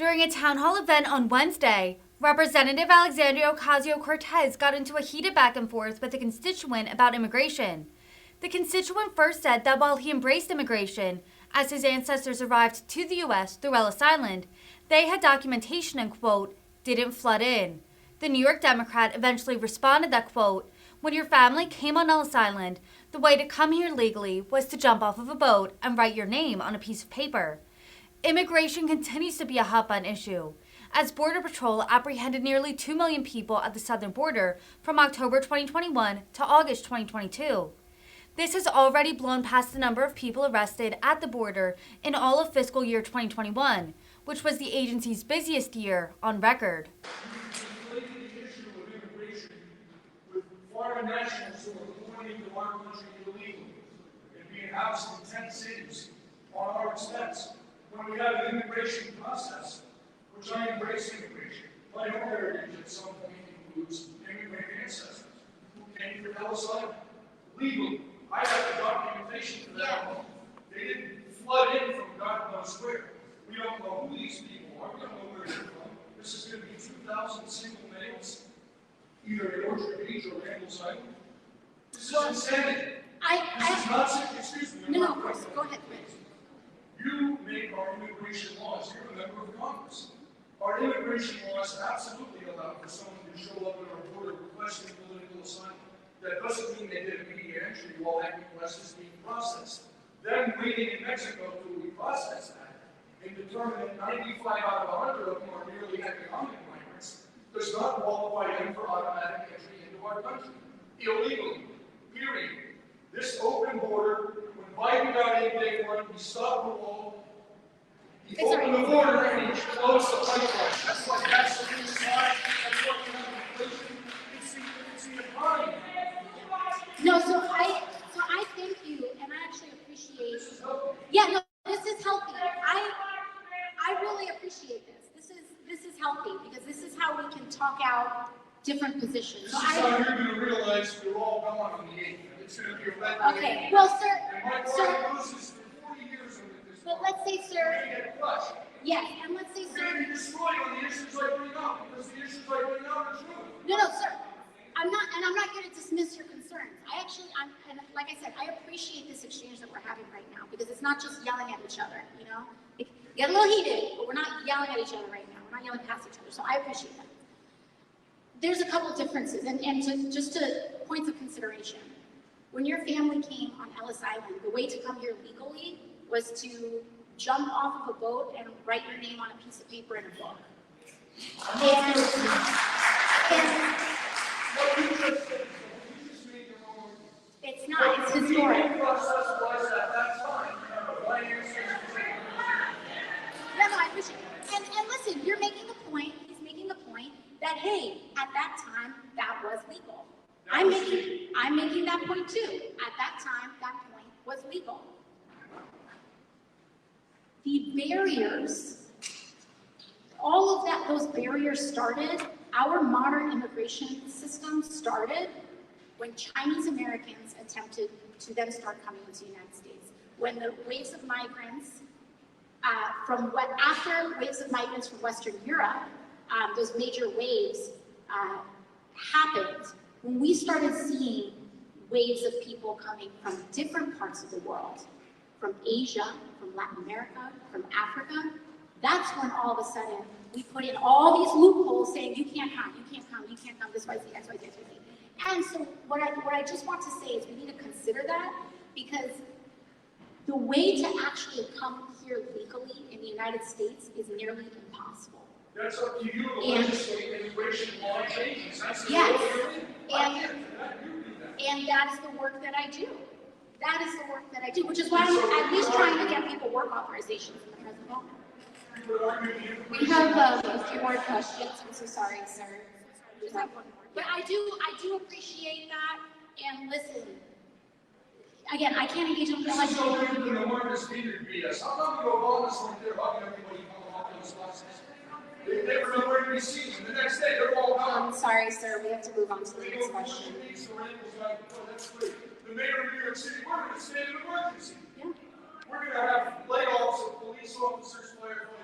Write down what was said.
During a town hall event on Wednesday, Representative Alexandria Ocasio-Cortez got into a heated back and forth with a constituent about immigration. The constituent first said that while he embraced immigration, as his ancestors arrived to the U.S. through Ellis Island, they had documentation and, quote, didn't flood in. The New York Democrat eventually responded that, quote, when your family came on Ellis Island, the way to come here legally was to jump off of a boat and write your name on a piece of paper. Immigration continues to be a hot-button issue, as Border Patrol apprehended nearly 2 million people at the southern border from October 2021 to August 2022. This has already blown past the number of people arrested at the border in all of fiscal year 2021, which was the agency's busiest year on record. The issue of immigration with foreign nationals who are coming into our country illegally and being housed in tent cities on our expense. When we have an immigration process, which I embrace immigration, my own heritage at some point includes immigrant ancestors who came from Ellis Island legally. I have the documentation for that home. They didn't flood in from God knows where. We don't know who these people are. We don't know where they're from. This is going to be 2,000 single males, either at Orchard Beach or Randall's Island. This is insanity. This is not, excuse me. No, of course. Go ahead, please. You make our immigration laws. You're a member of Congress. Our immigration laws absolutely allow for someone to show up at our border requesting political asylum. That doesn't mean they did immediate entry while that request is being processed. Them waiting in Mexico till we process that and determine that 95 out of 100 of them are merely economic migrants does not qualify them for automatic entry into our country. Illegally. Period. This open border, when Biden got in day one, he stopped the wall, he opened the border, and he closed the pipeline. That's what gasoline side, that's what we have inflation. It's the economy. No, so I thank you, and I actually appreciate. Yeah, no, this is healthy. I really appreciate this. This is healthy because this is how we can talk out different positions. This is how you're going to realize you're all gone on the 8th. It's going to be a red okay, well, sir, and my party loses for 40 years of this. But let's say, sir. You're going to get crushed. Yes, and let's say, You're going to be destroyed on the issues I bring up because the issues I bring up are true. No, sir. I'm not going to dismiss your concerns. And like I said, I appreciate this exchange that we're having right now because it's not just yelling at each other, you know? It get a little heated, but we're not yelling at each other right now. We're not yelling past each other, so I appreciate that. There's a couple differences, and just to points of consideration. When your family came on Ellis Island, the way to come here legally was to jump off of a boat and write your name on a piece of paper in a book. It's not, it's historic. No, I appreciate it. And listen, you're making the point, he's making the point that, hey, at that time, that was legal. I'm making that point too. At that time, that point was legal. The barriers, all of that, those barriers started, our modern immigration system started when Chinese Americans attempted to then start coming into the United States. When the waves of migrants, after waves of migrants from Western Europe, those major waves happened, when we started seeing waves of people coming from different parts of the world, from Asia, from Latin America, from Africa, that's when all of a sudden we put in all these loopholes saying you can't come, this Y, Z, X, Y, Z, X, Y, Z. And so what I just want to say is we need to consider that because the way to actually come here legally in the United States is nearly impossible. That's up to you to legislate immigration law changes. Yes, and that's the work that I do. That is the work that I do, which is why I'm at least trying to get people work authorizations in the present moment. We have a few more questions. I'm so sorry, sir. But I do appreciate that. And listen, again, I can't engage in this is so different than the Marcus Peter BS. How come you Obama's weren't there hugging everybody coming off those buses? They never know where to be seen. The next day, they're all gone. I'm sorry, sir. We have to move on to the next question. That's great. The mayor of New York City, we're going to stay in an emergency. Yeah. We're going to have layoffs of police officers, firefighters,